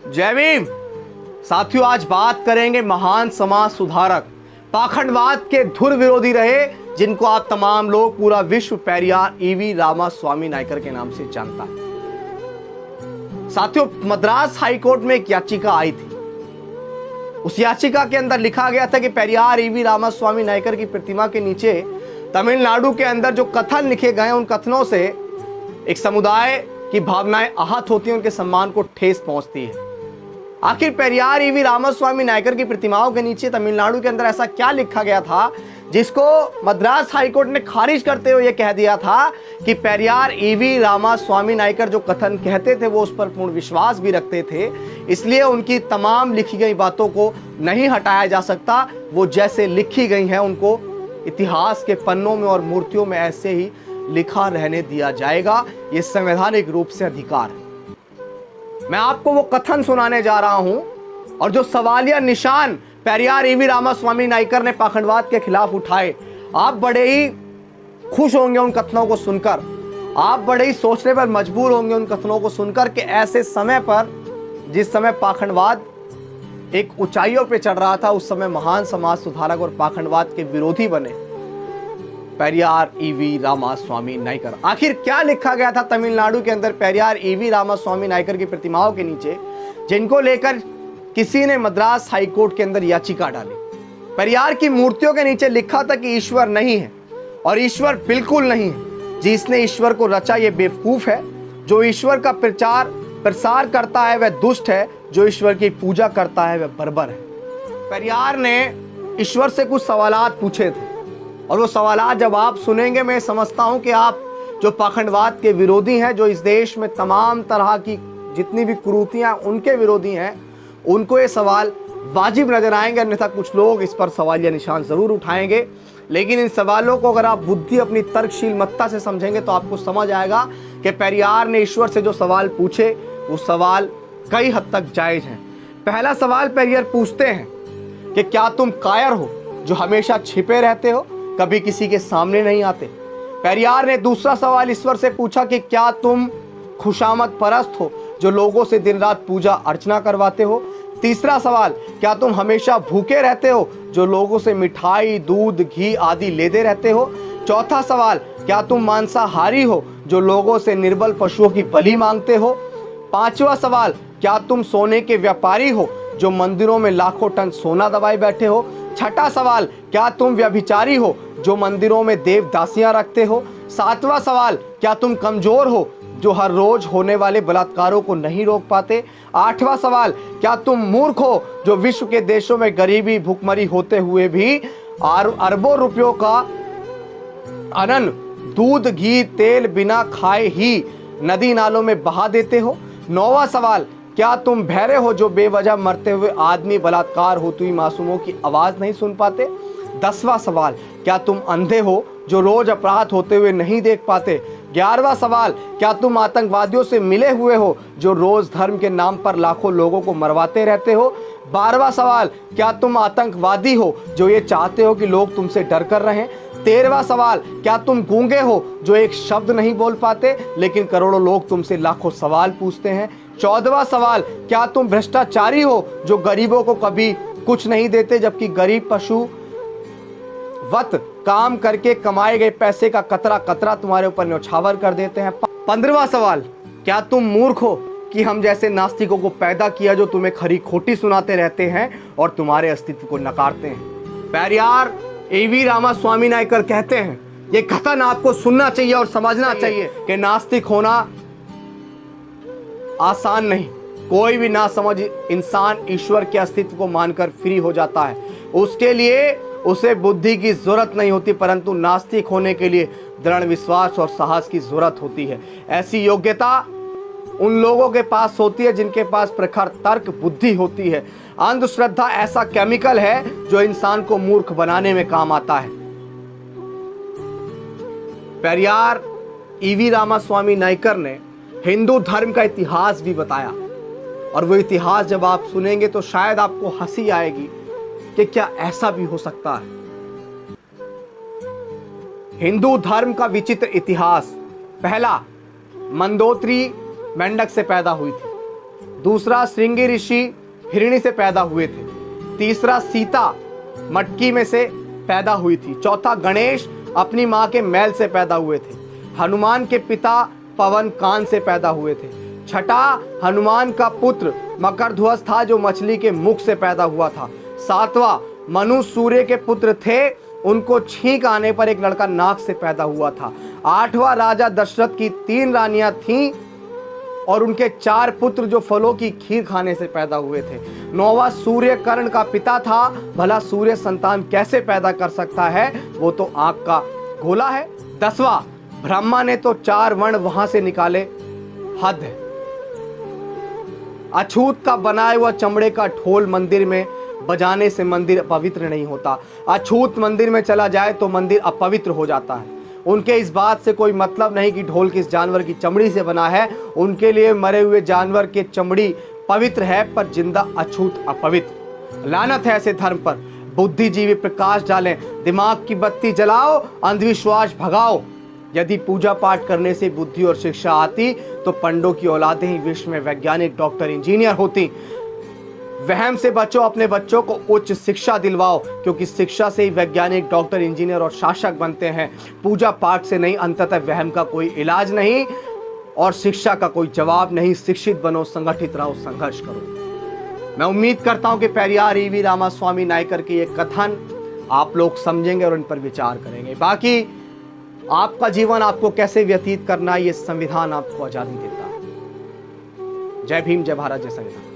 जय भीम। साथियों, आज बात करेंगे महान समाज सुधारक, पाखंडवाद के धुर विरोधी रहे, जिनको आप तमाम लोग, पूरा विश्व पेरियार ईवी रामास्वामी नायकर के नाम से जानता है। साथियों, मद्रास हाईकोर्ट में एक याचिका आई थी। उस याचिका के अंदर लिखा गया था कि पेरियार ईवी रामास्वामी नायकर की प्रतिमा के नीचे तमिलनाडु के अंदर जो कथन लिखे गए, उन कथनों से एक समुदाय की भावनाएं आहत होती हैं, उनके सम्मान को ठेस पहुंचती है। आखिर पेरियार ईवी रामास्वामी नायकर की प्रतिमाओं के नीचे तमिलनाडु के अंदर ऐसा क्या लिखा गया था जिसको मद्रास हाईकोर्ट ने खारिज करते हुए यह कह दिया था कि पेरियार ईवी रामास्वामी नायकर जो कथन कहते थे वो उस पर पूर्ण विश्वास भी रखते थे, इसलिए उनकी तमाम लिखी गई बातों को नहीं हटाया जा सकता। वो जैसे लिखी गई हैं उनको इतिहास के पन्नों में और मूर्तियों में ऐसे ही लिखा रहने दिया जाएगा। ये संवैधानिक रूप से अधिकार है। मैं आपको वो कथन सुनाने जा रहा हूं और जो सवालिया निशान पेरियार ईवी रामास्वामी नायकर ने पाखंडवाद के खिलाफ उठाए, आप बड़े ही खुश होंगे उन कथनों को सुनकर। आप बड़े ही सोचने पर मजबूर होंगे उन कथनों को सुनकर कि ऐसे समय पर, जिस समय पाखंडवाद एक ऊंचाइयों पे चढ़ रहा था, उस समय महान समाज सुधारक और पाखंडवाद के विरोधी बने पेरियार ईवी रामास्वामी नायकर। आखिर क्या लिखा गया था तमिलनाडु के अंदर पेरियार ईवी रामास्वामी नायकर की प्रतिमाओं के नीचे, जिनको लेकर किसी ने मद्रास हाईकोर्ट के अंदर याचिका डाली। पेरियार की मूर्तियों के नीचे लिखा था कि ईश्वर नहीं है और ईश्वर बिल्कुल नहीं है। जिसने ईश्वर को रचा ये बेवकूफ है। जो ईश्वर का प्रसार करता है वह दुष्ट है। जो ईश्वर की पूजा करता है वह बर्बर है। पेरियार ने ईश्वर से कुछ सवालात पूछे थे और वो सवालात जब आप सुनेंगे, मैं समझता हूं कि आप जो पाखंडवाद के विरोधी हैं, जो इस देश में तमाम तरह की जितनी भी कुरीतियां उनके विरोधी हैं, उनको ये सवाल वाजिब नजर आएंगे। अन्यथा कुछ लोग इस पर सवालिया निशान जरूर उठाएंगे, लेकिन इन सवालों को अगर आप बुद्धि अपनी तर्कशील मत्ता से समझेंगे तो आपको समझ आएगा कि पेरियार ने ईश्वर से जो सवाल पूछे वो सवाल कई हद तक जायज हैं। पहला सवाल पेरियार पूछते हैं कि क्या तुम कायर हो जो हमेशा छिपे रहते हो, कभी किसी के सामने नहीं आते। पेरियार ने दूसरा सवाल ईश्वर से पूछा कि क्या तुम खुशामद परस्त हो जो लोगों से दिन रात पूजा अर्चना करवाते हो। तीसरा सवाल, क्या तुम हमेशा भूखे रहते हो जो लोगों से मिठाई, दूध, घी आदि लेते रहते हो। चौथा सवाल, क्या तुम मांसाहारी हो जो लोगों से निर्बल पशुओं की बलि मांगते हो। पांचवा सवाल, क्या तुम सोने के व्यापारी हो जो मंदिरों में लाखों टन सोना दबाए बैठे हो। छठा सवाल, क्या तुम व्यभिचारी हो जो मंदिरों में देवदासियां रखते हो। सातवां सवाल, क्या तुम कमजोर हो जो हर रोज होने वाले बलात्कारों को नहीं रोक पाते। आठवां सवाल, क्या तुम मूर्ख हो जो विश्व के देशों में गरीबी, भूखमरी होते हुए भी अरबों रुपयों का अनन दूध, घी, तेल बिना खाए ही नदी नालों में बहा देते हो। नौवां सवाल, क्या तुम बहरे हो जो बेवजह मरते हुए आदमी, बलात्कार होती हुई मासूमों की आवाज नहीं सुन पाते। 10वां सवाल, क्या तुम अंधे हो जो रोज अपराध होते हुए नहीं देख पाते। 11वां सवाल, क्या तुम आतंकवादियों से मिले हुए हो जो रोज धर्म के नाम पर लाखों लोगों को मरवाते रहते हो। 12वां सवाल, क्या तुम आतंकवादी हो जो ये चाहते हो कि लोग तुमसे डर कर रहें। 13वां सवाल, क्या तुम गूंगे हो जो एक शब्द नहीं बोल पाते लेकिन करोड़ों लोग तुमसे लाखों सवाल पूछते हैं। 14वां सवाल, क्या तुम भ्रष्टाचारी हो जो गरीबों को कभी कुछ नहीं देते जबकि गरीब पशु वत काम करके कमाए गए पैसे का कतरा कतरा तुम्हारे ऊपर न्यौछावर कर देते हैं। 15वां सवाल, क्या तुम मूर्ख हो कि हम जैसे नास्तिकों को पैदा किया जो तुम्हें खरी खोटी सुनाते रहते हैं और तुम्हारे अस्तित्व को नकारते हैं। पेरियार ईवी रामास्वामी नायकर कहते हैं, ये कथन आपको सुनना चाहिए और समझना चाहिए कि नास्तिक होना आसान नहीं। कोई भी नासमझ इंसान ईश्वर के अस्तित्व को मानकर फ्री हो जाता है। उसके लिए उसे बुद्धि की जरूरत नहीं होती, परंतु नास्तिक होने के लिए दृढ़ विश्वास और साहस की जरूरत होती है। ऐसी योग्यता उन लोगों के पास होती है जिनके पास प्रखर तर्क बुद्धि होती है। अंधश्रद्धा ऐसा केमिकल है जो इंसान को मूर्ख बनाने में काम आता है। पेरियार ईवी रामास्वामी नायकर ने हिंदू धर्म का इतिहास भी बताया और वो इतिहास जब आप सुनेंगे तो शायद आपको हंसी आएगी कि क्या ऐसा भी हो सकता है। हिंदू धर्म का विचित्र इतिहास। पहला, मंदोत्री मेंढक से पैदा हुई थी। दूसरा श्रृंगी ऋषि हिरणी से पैदा हुए थे। तीसरा सीता मटकी में से पैदा हुई थी। चौथा गणेश अपनी माँ के मैल से पैदा हुए थे। हनुमान के पिता पवन कान से पैदा हुए थे। छठा हनुमान का पुत्र मकरध्वज था जो मछली के मुख से पैदा हुआ था। सातवां मनु सूर्य के पुत्र थे, उनको छींक आने पर एक लड़का नाक से पैदा हुआ था। आठवां राजा दशरथ की 3 रानियां थीं और उनके 4 पुत्र जो फलों की खीर खाने से पैदा हुए थे। 9वां सूर्य कर्ण का पिता था। भला सूर्य संतान कैसे पैदा कर सकता है, वो तो आग का गोला है। 10वां ब्रह्मा ने तो 4 वर्ण वहां से निकाले, हद है। अछूत का बनाया हुआ चमड़े का ढोल मंदिर में बजाने से मंदिर अपवित्र नहीं होता। अछूत मंदिर में चला जाए तो मंदिर अपवित्र हो जाता है। उनके इस बात से कोई मतलब नहीं कि ढोल किस जानवर की चमड़ी से बना है। उनके लिए मरे हुए जानवर की चमड़ी पवित्र है, पर जिंदा अछूत अपवित्र। लानत है ऐसे धर्म पर। बुद्धिजीवी प्रकाश डालें, दिमाग की बत्ती जलाओ, अंधविश्वास भगाओ। यदि पूजा पाठ करने से बुद्धि और शिक्षा आती तो पंडों की औलादें ही विश्व में वैज्ञानिक, डॉक्टर, इंजीनियर होती। वहम से बचो, अपने बच्चों को उच्च शिक्षा दिलवाओ, क्योंकि शिक्षा से ही वैज्ञानिक, डॉक्टर, इंजीनियर और शासक बनते हैं। पूजा पाठ से नहीं, अंततः वहम का कोई इलाज नहीं और शिक्षा का कोई जवाब नहीं। शिक्षित बनो, संगठित रहो, संघर्ष करो। मैं उम्मीद करता हूं कि पेरियार ईवी रामास्वामी नायकर के ये कथन आप लोग समझेंगे और इन पर विचार करेंगे। बाकी आपका जीवन आपको कैसे व्यतीत करना है, ये संविधान आपको आजादी देता है। जय भीम, जय भारत, जय संविधान।